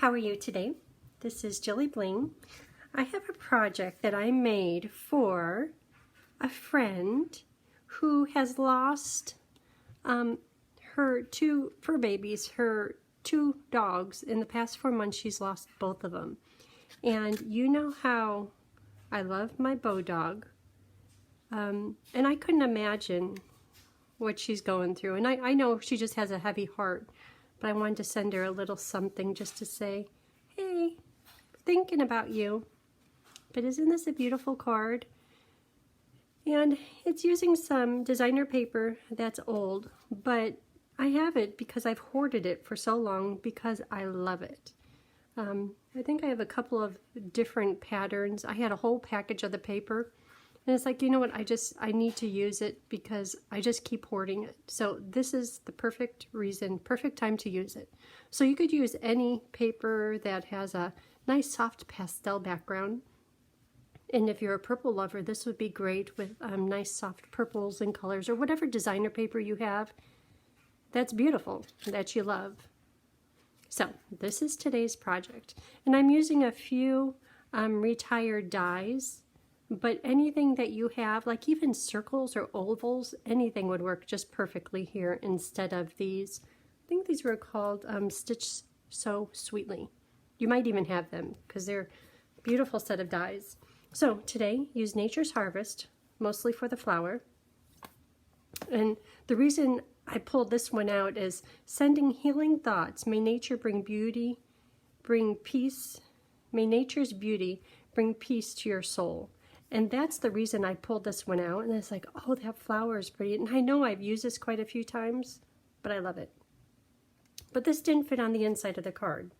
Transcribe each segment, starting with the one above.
how are you today? This is Jilly Bling. I have a project that I made for a friend who has lost her two fur babies, her two dogs. In the past 4 months, she's lost both of them. And you know how I love my Beau dog. And I couldn't imagine what she's going through. And I know she just has a heavy heart, but I wanted to send her a little something just to say, hey, thinking about you. But isn't this a beautiful card? And it's using some designer paper that's old, but I have it because I've hoarded it for so long because I love it. I think I have a couple of different patterns. I had a whole package of the paper, and it's like, you know what, I need to use it because I just keep hoarding it. So this is the perfect reason, perfect time to use it. So you could use any paper that has a nice soft pastel background. And if you're a purple lover, this would be great with nice soft purples and colors, or whatever designer paper you have that's beautiful, that you love. So this is today's project. And I'm using a few retired dies, but anything that you have, like even circles or ovals, anything would work just perfectly here instead of these. I think these were called Stitch So Sweetly. You might even have them because they're a beautiful set of dies. So today, use Nature's Harvest, mostly for the flower. And the reason I pulled this one out is sending healing thoughts. May nature bring beauty, bring peace. May nature's beauty bring peace to your soul. And that's the reason I pulled this one out. And it's like, oh, that flower is pretty. And I know I've used this quite a few times, but I love it. But this didn't fit on the inside of the card.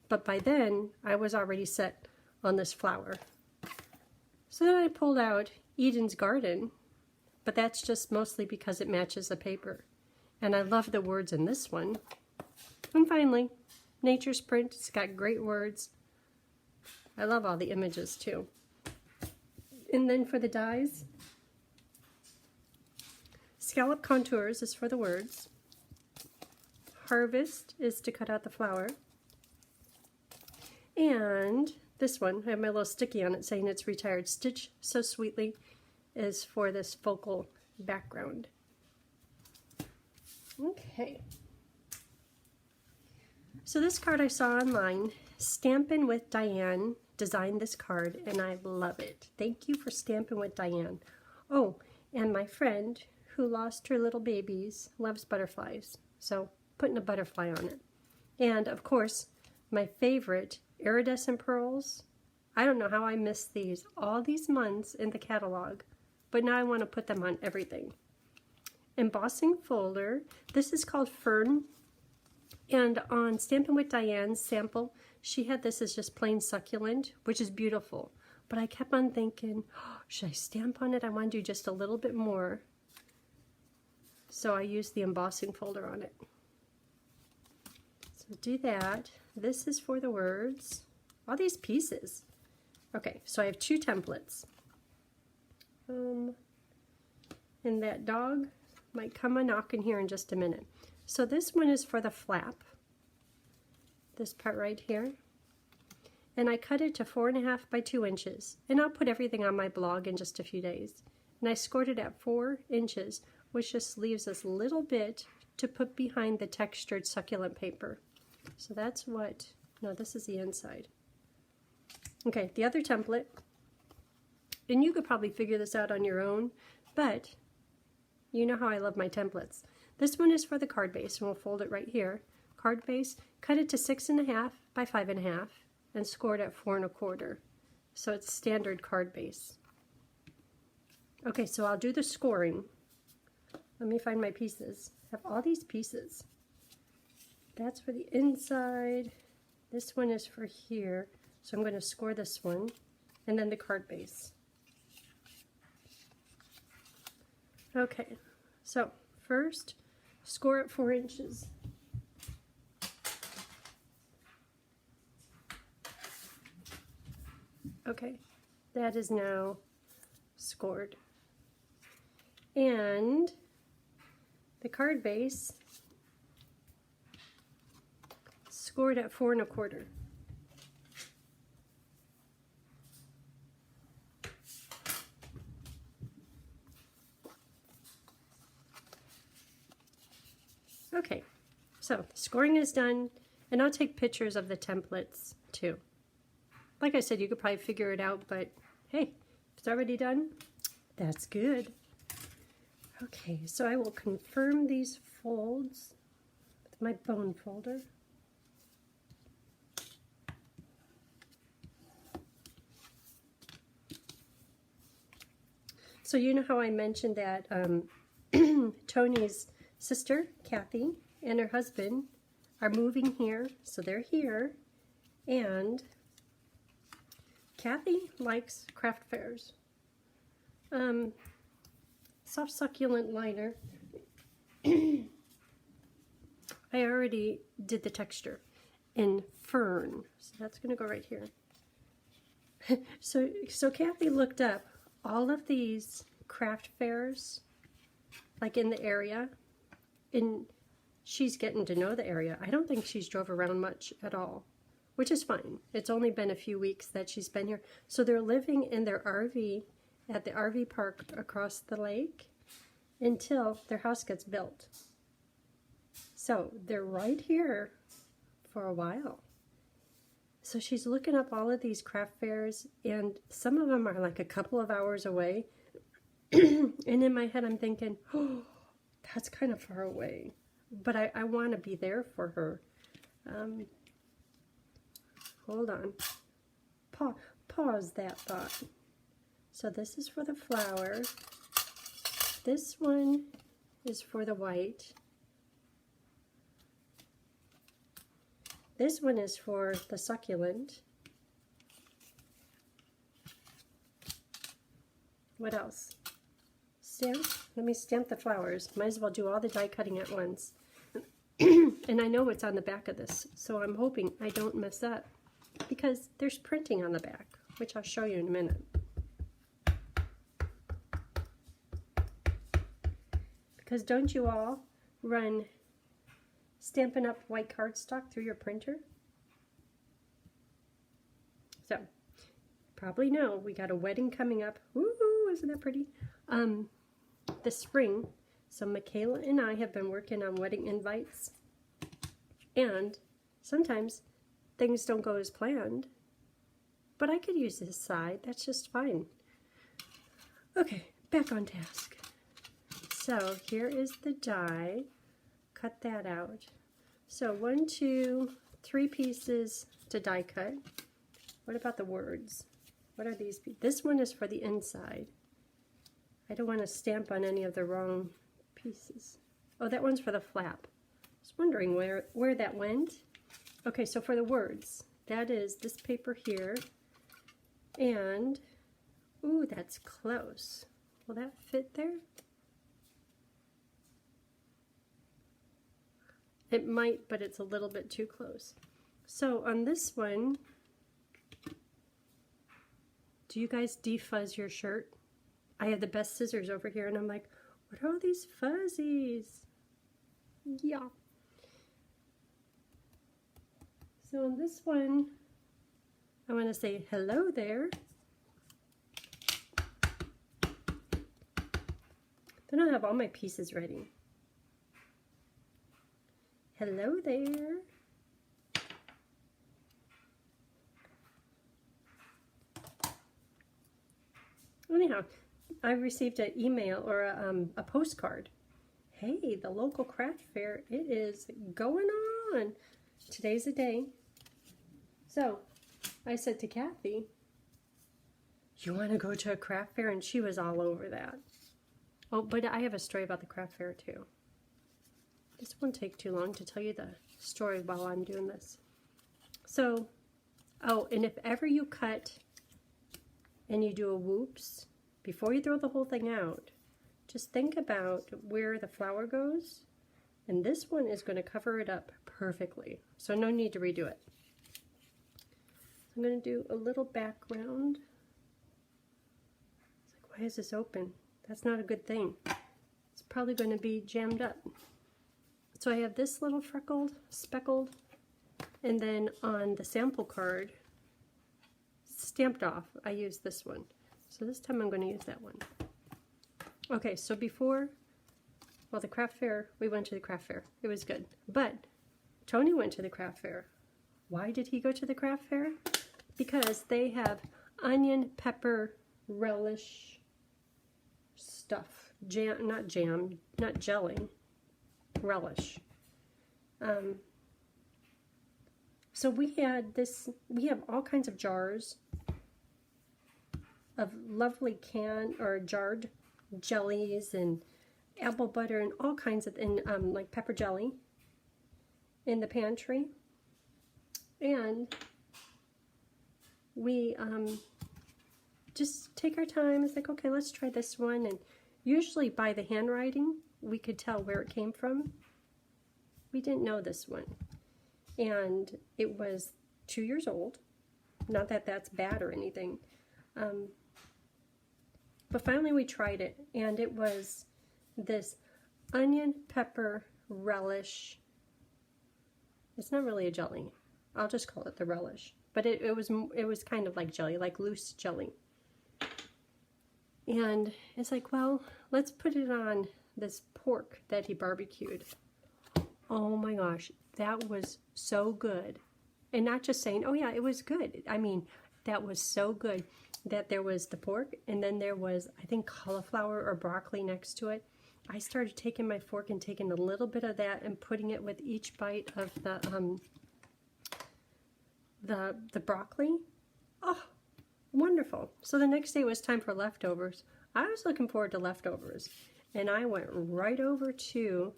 But by then, I was already set on this flower. So then I pulled out Eden's Garden, but that's just mostly because it matches the paper. And I love the words in this one. And finally, Nature's Print. It's got great words. I love all the images too. And then for the dies, Scallop Contours is for the words. Harvest is to cut out the flower. And this one, I have my little sticky on it saying it's retired. Stitch So Sweetly is for this focal background. Okay. So this card I saw online, Stampin' with Diane designed this card, and I love it. Thank you for Stampin' with Diane. Oh, and my friend who lost her little babies loves butterflies, so putting a butterfly on it. And of course, my favorite, iridescent pearls. I don't know how I missed these all these months in the catalog, but now I want to put them on everything. Embossing folder. This is called Fern. And on Stampin' with Diane's sample, she had this as just plain succulent, which is beautiful. But I kept on thinking, oh, should I stamp on it? I want to do just a little bit more. So I used the embossing folder on it. So do that. This is for the words. All these pieces. Okay, so I have 2 templates. And that dog might come a knocking here in just a minute. So this one is for the flap. This part right here. And I cut it to 4.5 by 2 inches. And I'll put everything on my blog in just a few days. And I scored it at 4 inches, which just leaves us a little bit to put behind the textured succulent paper. So that's what, no, this is the inside. Okay, the other template, and you could probably figure this out on your own, but you know how I love my templates. This one is for the card base, and we'll fold it right here. Card base, cut it to 6.5 by 5.5, and scored at 4.25. So it's standard card base. Okay, so I'll do the scoring. Let me find my pieces. I have all these pieces. That's for the inside. This one is for here. So I'm going to score this one, and then the card base. Okay, so first, score at 4 inches. Okay, that is now scored. And the card base, scored at 4 1/4. Okay, so the scoring is done, and I'll take pictures of the templates too. Like I said, you could probably figure it out, but hey, if it's already done, that's good. Okay, so I will confirm these folds with my bone folder. So you know how I mentioned that Tony's sister, Kathy, and her husband are moving here, so they're here, and Kathy likes craft fairs. Soft succulent liner. I already did the texture in fern, so that's going to go right here. So Kathy looked up all of these craft fairs, like in the area, and she's getting to know the area. I don't think she's drove around much at all, which is fine. It's only been a few weeks that she's been here. So they're living in their RV at the RV park across the lake until their house gets built. So they're right here for a while. So she's looking up all of these craft fairs, and some of them are like a couple of hours away. And in my head I'm thinking, oh, that's kind of far away. But I want to be there for her. Hold on. Pause that thought. So this is for the flower. This one is for the white. This one is for the succulent. What else? Stamp? Let me stamp the flowers. Might as well do all the die cutting at once. And I know what's on the back of this, so I'm hoping I don't mess up, because there's printing on the back, which I'll show you in a minute. Because don't you all run Stampin' Up! White cardstock through your printer? So, probably know we got a wedding coming up. Woohoo! Isn't that pretty? This spring. So Michaela and I have been working on wedding invites, and sometimes things don't go as planned, but I could use this side. That's just fine. Okay, back on task. So here is the die. Cut that out. So 1, 2, 3 pieces to die cut. What about the words? What are these? This one is for the inside. I don't want to stamp on any of the wrong pieces. Oh, that one's for the flap. I was wondering where that went. Okay, so for the words, that is this paper here. And, ooh, that's close. Will that fit there? It might, but it's a little bit too close. So on this one, do you guys defuzz your shirt? I have the best scissors over here, and I'm like, what are all these fuzzies? Yeah. So on this one, I want to say hello there. Then I'll have all my pieces ready. Hello there. Anyhow, I received an email or a postcard. Hey, the local craft fair, it is going on. Today's the day. So I said to Kathy, you want to go to a craft fair? And she was all over that. Oh, but I have a story about the craft fair too. This won't take too long to tell you the story while I'm doing this. So, oh, and if ever you cut and you do a whoops, before you throw the whole thing out, just think about where the flower goes, and this one is going to cover it up perfectly, so no need to redo it. I'm going to do a little background. It's like, why is this open? That's not a good thing. It's probably going to be jammed up. So I have this little freckled, speckled And then on the sample card, stamped off, I used this one. So this time I'm going to use that one. Okay, so before, well, the craft fair, we went to the craft fair. It was good. But Tony went to the craft fair. Why did he go to the craft fair? Because they have onion, pepper, relish stuff. Jam, not jelly, relish. So we have all kinds of jars of lovely jarred jellies and apple butter and all kinds of, like pepper jelly in the pantry. And we just take our time. It's like, okay, let's try this one. And usually by the handwriting, we could tell where it came from. We didn't know this one. And it was 2 years old. Not that that's bad or anything. But finally we tried it, and it was this onion, pepper, relish. It's not really a jelly. I'll just call it the relish. But it was kind of like jelly, like loose jelly. And it's like, well, let's put it on this pork that he barbecued. Oh my gosh, that was so good. And not just saying, oh yeah, it was good. I mean, that was so good that there was the pork, and then there was, I think, cauliflower or broccoli next to it. I started taking my fork and taking a little bit of that and putting it with each bite of the broccoli. Oh, wonderful. So the next day was time for leftovers. I was looking forward to leftovers, and I went right over to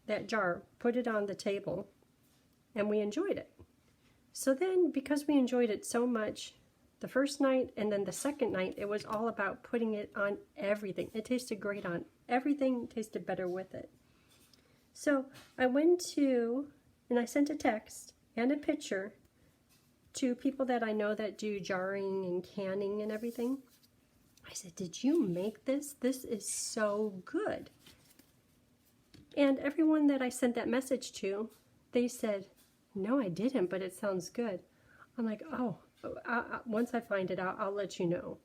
that jar, put it on the table, and we enjoyed it. So then, because we enjoyed it so much the first night and then the second night, it was all about putting it on everything. It tasted great on everything, tasted better with it. So I went to, and I sent a text and a picture to people that I know that do jarring and canning and everything. I said, did you make this? This is so good. And everyone that I sent that message to, they said, no, I didn't, but it sounds good. I'm like, oh, once I find it, I'll let you know.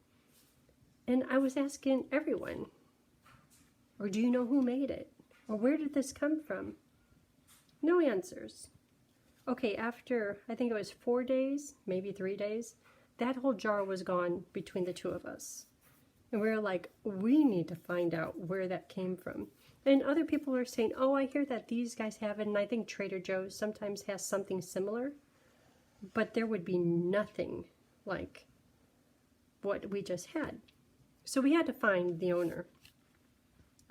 And I was asking everyone, or do you know who made it? Or where did this come from? No answers. Okay, after, I think it was 4 days, maybe 3 days, that whole jar was gone between the two of us. And we were like, we need to find out where that came from. And other people are saying, oh, I hear that these guys have it, and I think Trader Joe's sometimes has something similar. But there would be nothing like what we just had. So we had to find the owner.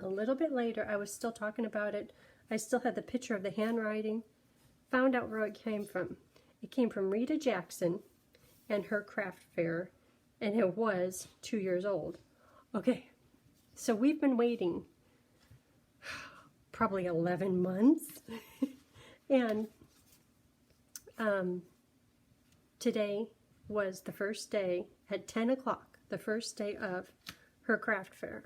A little bit later, I was still talking about it. I still had the picture of the handwriting. Found out where it came from. It came from Rita Jackson and her craft fair, and it was 2 years old. Okay, so we've been waiting probably 11 months. And today was the first day at 10 o'clock, the first day of her craft fair.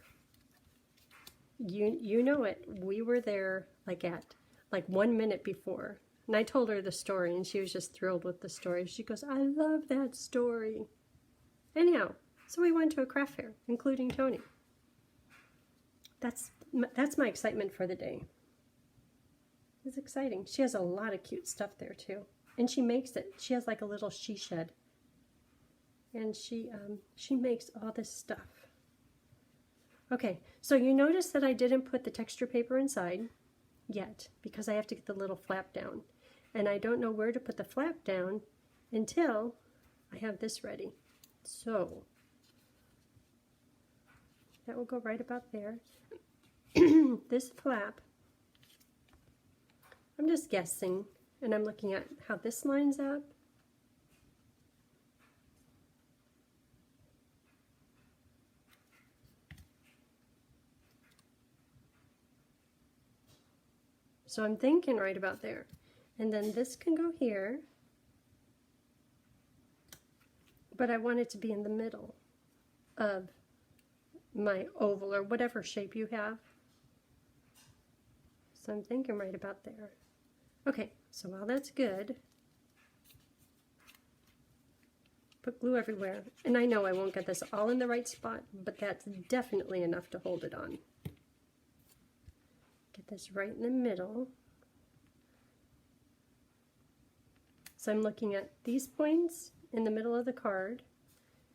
You know it. We were there like 1 minute before. And I told her the story, and she was just thrilled with the story. She goes, I love that story. Anyhow, so we went to a craft fair, including Tony. That's my excitement for the day. It's exciting. She has a lot of cute stuff there too. And she makes it. She has like a little she shed. And she makes all this stuff. Okay, so you notice that I didn't put the texture paper inside yet because I have to get the little flap down. And I don't know where to put the flap down until I have this ready. So that will go right about there. This flap, I'm just guessing, and I'm looking at how this lines up. So I'm thinking right about there. And then this can go here, but I want it to be in the middle of my oval or whatever shape you have. So I'm thinking right about there. Okay, so while that's good, Put glue everywhere. And I know I won't get this all in the right spot, but that's definitely enough to hold it on. Get this right in the middle. So I'm looking at these points in the middle of the card,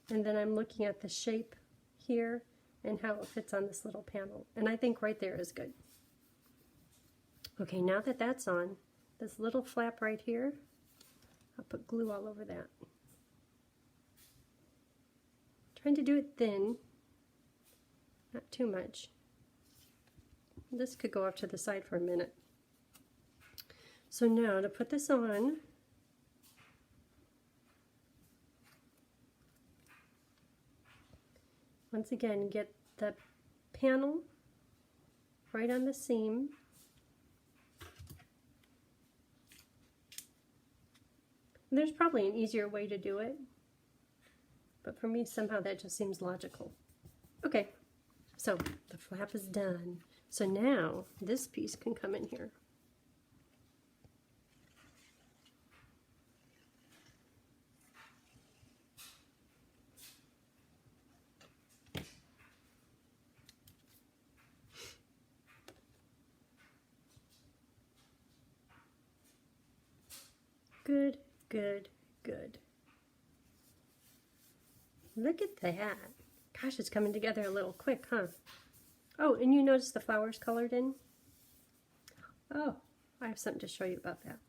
and then I'm looking at the shape here and how it fits on this little panel. And I think right there is good. Okay, now that that's on, this little flap right here, I'll put glue all over that. Trying to do it thin, not too much. This could go off to the side for a minute. So now to put this on, once again, get the panel right on the seam. There's probably an easier way to do it, but for me somehow that just seems logical. Okay, so the flap is done. So now this piece can come in here. Good, good, good. Look at that. Gosh, it's coming together a little quick, huh? Oh, and you notice the flowers colored in? Oh, I have something to show you about that.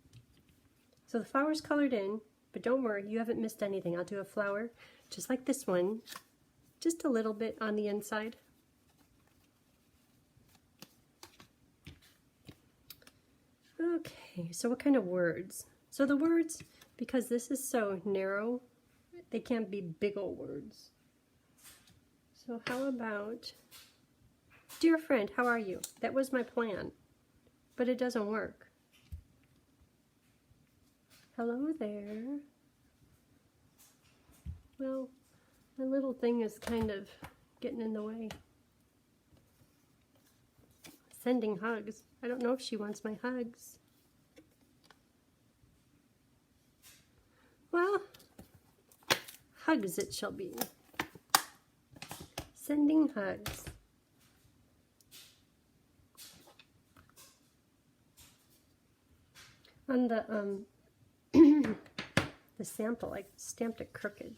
So the flowers colored in, but don't worry, you haven't missed anything. I'll do a flower just like this one, just a little bit on the inside. Okay, so what kind of words? So the words, because this is so narrow, they can't be big old words. So how about, dear friend, how are you? That was my plan, but it doesn't work. Hello there. Well, my little thing is kind of getting in the way. Sending hugs. I don't know if she wants my hugs. Well, hugs it shall be. Sending hugs. On the the sample, I stamped it crooked.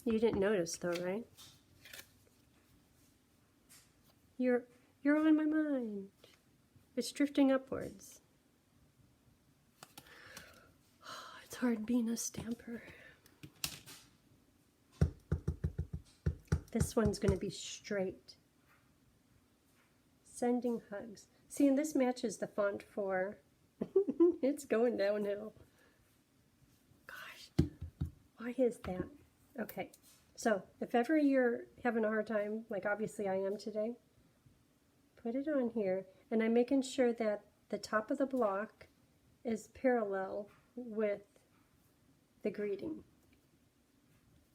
You didn't notice though, right? You're on my mind. It's drifting upwards. It's hard being a stamper. This one's going to be straight. Sending hugs. See, and this matches the font for it's going downhill. Gosh, why is that? Okay, so if ever you're having a hard time, like obviously I am today, put it on here, and I'm making sure that the top of the block is parallel with the greeting.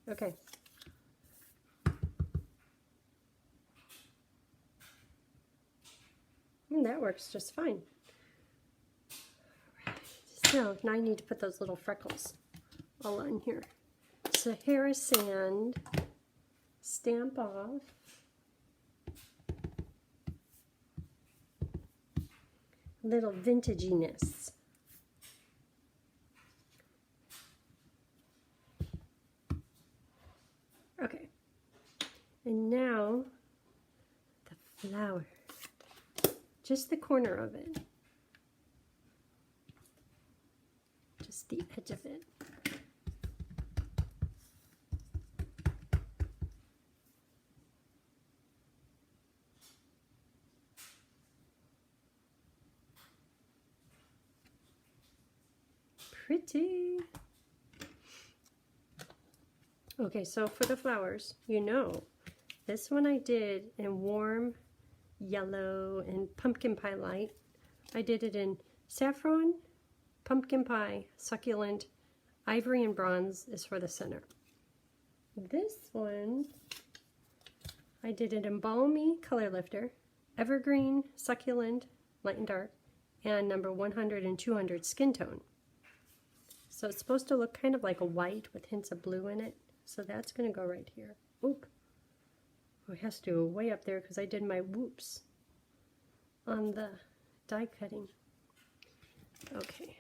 Okay. And that works just fine. All right. So now I need to put those little freckles all on here. Sahara sand, stamp off. Little vintaginess. Okay. And now the flower. Just the corner of it. Just the edge of it. Pretty. Okay, so for the flowers, you know, this one I did in warm yellow and pumpkin pie light. I did it in saffron, pumpkin pie, succulent, ivory, and bronze is for the center. This one, I did it in balmy color lifter, evergreen, succulent, light and dark, and number 100 and 200 skin tone. So it's supposed to look kind of like a white with hints of blue in it. So that's going to go right here. Oop. Oh, it has to go way up there because I did my whoops on the die cutting. Okay.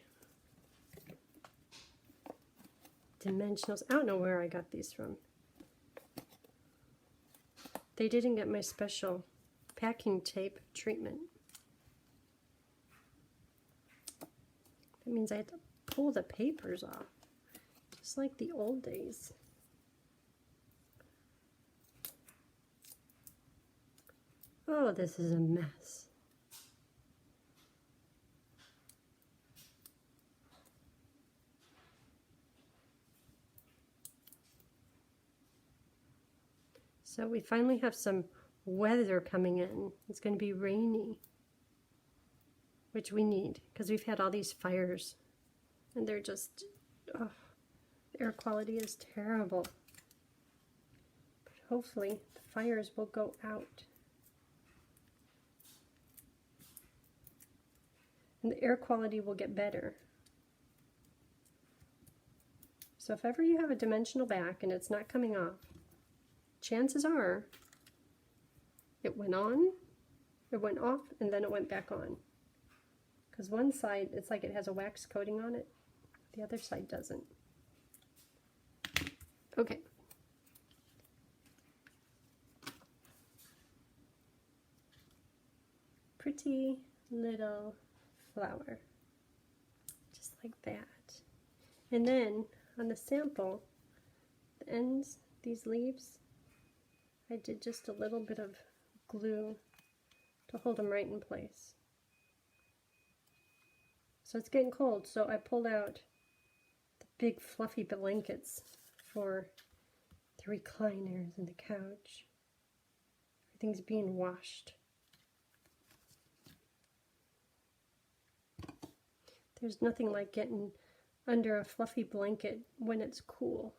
Dimensionals. I don't know where I got these from. They didn't get my special packing tape treatment. That means I have to pull the papers off, just like the old days. Oh, this is a mess. So we finally have some weather coming in. It's going to be rainy, which we need because we've had all these fires and they're just, oh, the air quality is terrible. But hopefully the fires will go out. And the air quality will get better. So if ever you have a dimensional back and it's not coming off, chances are it went on, it went off, and then it went back on. Because one side, it's like it has a wax coating on it. The other side doesn't. Okay. Pretty little flower. Just like that. And then on the sample, the ends, these leaves, I did just a little bit of glue to hold them right in place. So it's getting cold, so I pulled out the big fluffy blankets for the recliners and the couch. Everything's being washed. There's nothing like getting under a fluffy blanket when it's cool.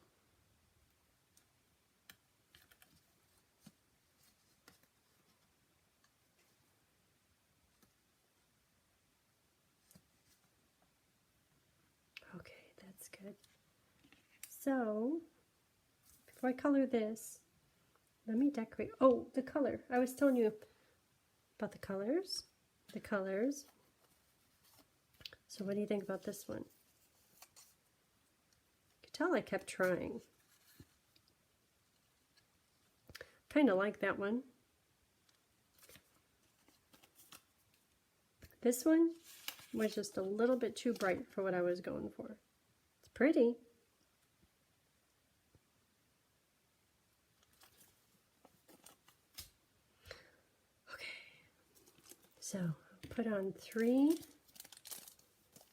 Okay, that's good. So, before I color this, let me decorate. Oh, the color. I was telling you about the colors. The colors. So what do you think about this one? You can tell I kept trying. Kind of like that one. This one was just a little bit too bright for what I was going for. It's pretty. Okay, so put on 3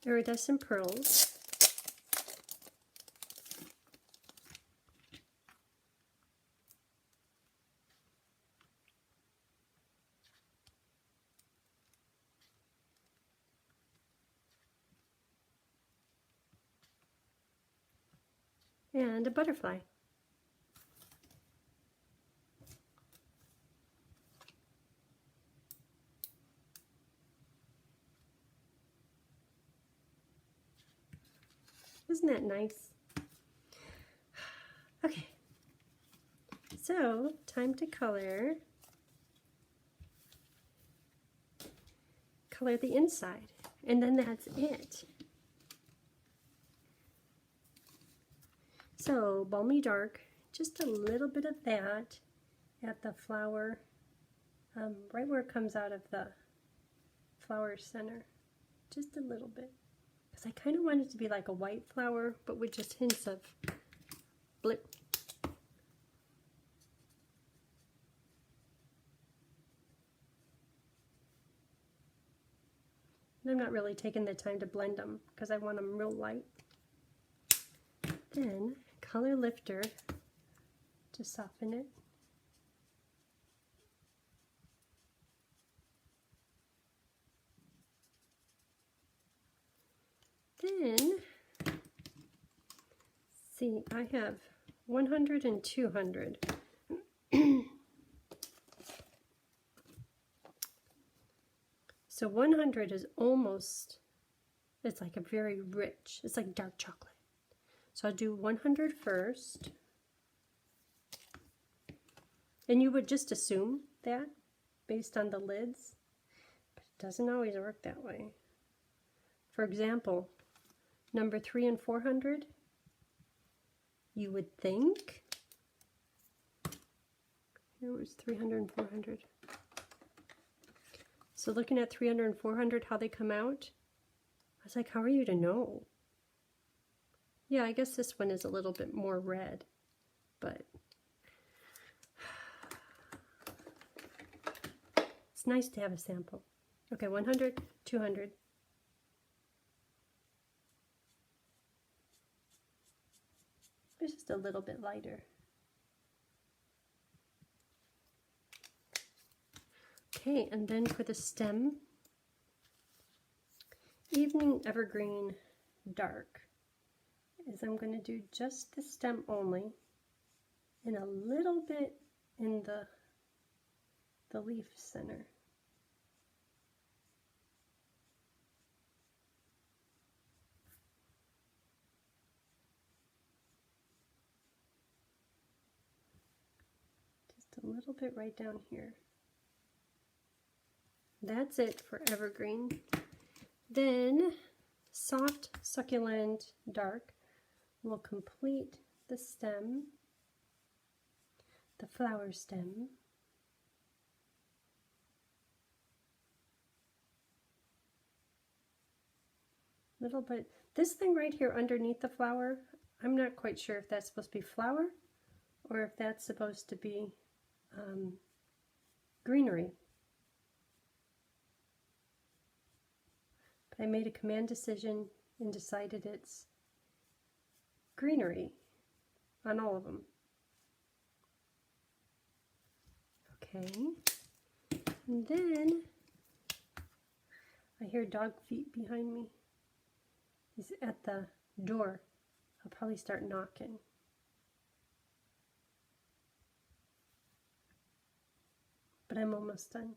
iridescent pearls. And a butterfly. Isn't that nice? Okay, so time to color the inside, and then that's it. So balmy dark, just a little bit of that at the flower, right where it comes out of the flower center, just a little bit. Because I kind of want it to be like a white flower, but with just hints of blip. And I'm not really taking the time to blend them because I want them real light. Then color lifter to soften it. Then, see, I have 100 and 200. So 100 is almost, it's like a very rich, it's like dark chocolate. So I'll do 100 first. And you would just assume that based on the lids, but it doesn't always work that way. For example, number 3 and 400, you would think, here was 300 and 400. So looking at 300 and 400, how they come out, I was like, how are you to know? Yeah, I guess this one is a little bit more red, but it's nice to have a sample. Okay, 100, 200. It's just a little bit lighter. Okay, and then for the stem, Evening Evergreen Dark, is I'm going to do just the stem only and a little bit in the leaf center. Just a little bit right down here. That's it for Evergreen. Then Soft Succulent Dark will complete the stem, the flower stem. Little bit. This thing right here underneath the flower, I'm not quite sure if that's supposed to be flower or if that's supposed to be greenery. But I made a command decision and decided it's greenery on all of them. Okay, and then I hear dog feet behind me. He's at the door. I'll probably start knocking. But I'm almost done.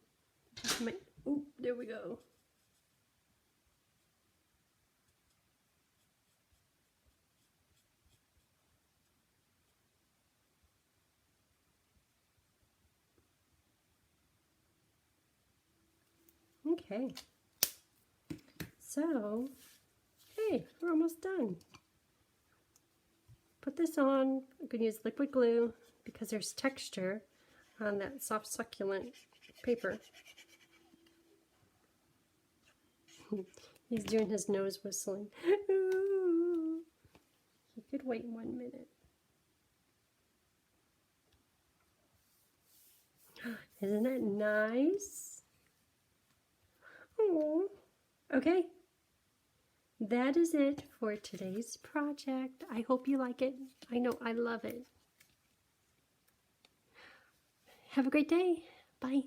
Oh, there we go. Okay, so, hey, we're almost done. Put this on. I'm going to use liquid glue because there's texture on that soft succulent paper. He's doing his nose whistling. Ooh. He could wait 1 minute. Isn't that nice? Oh, okay. That is it for today's project. I hope you like it. I know I love it. Have a great day. Bye.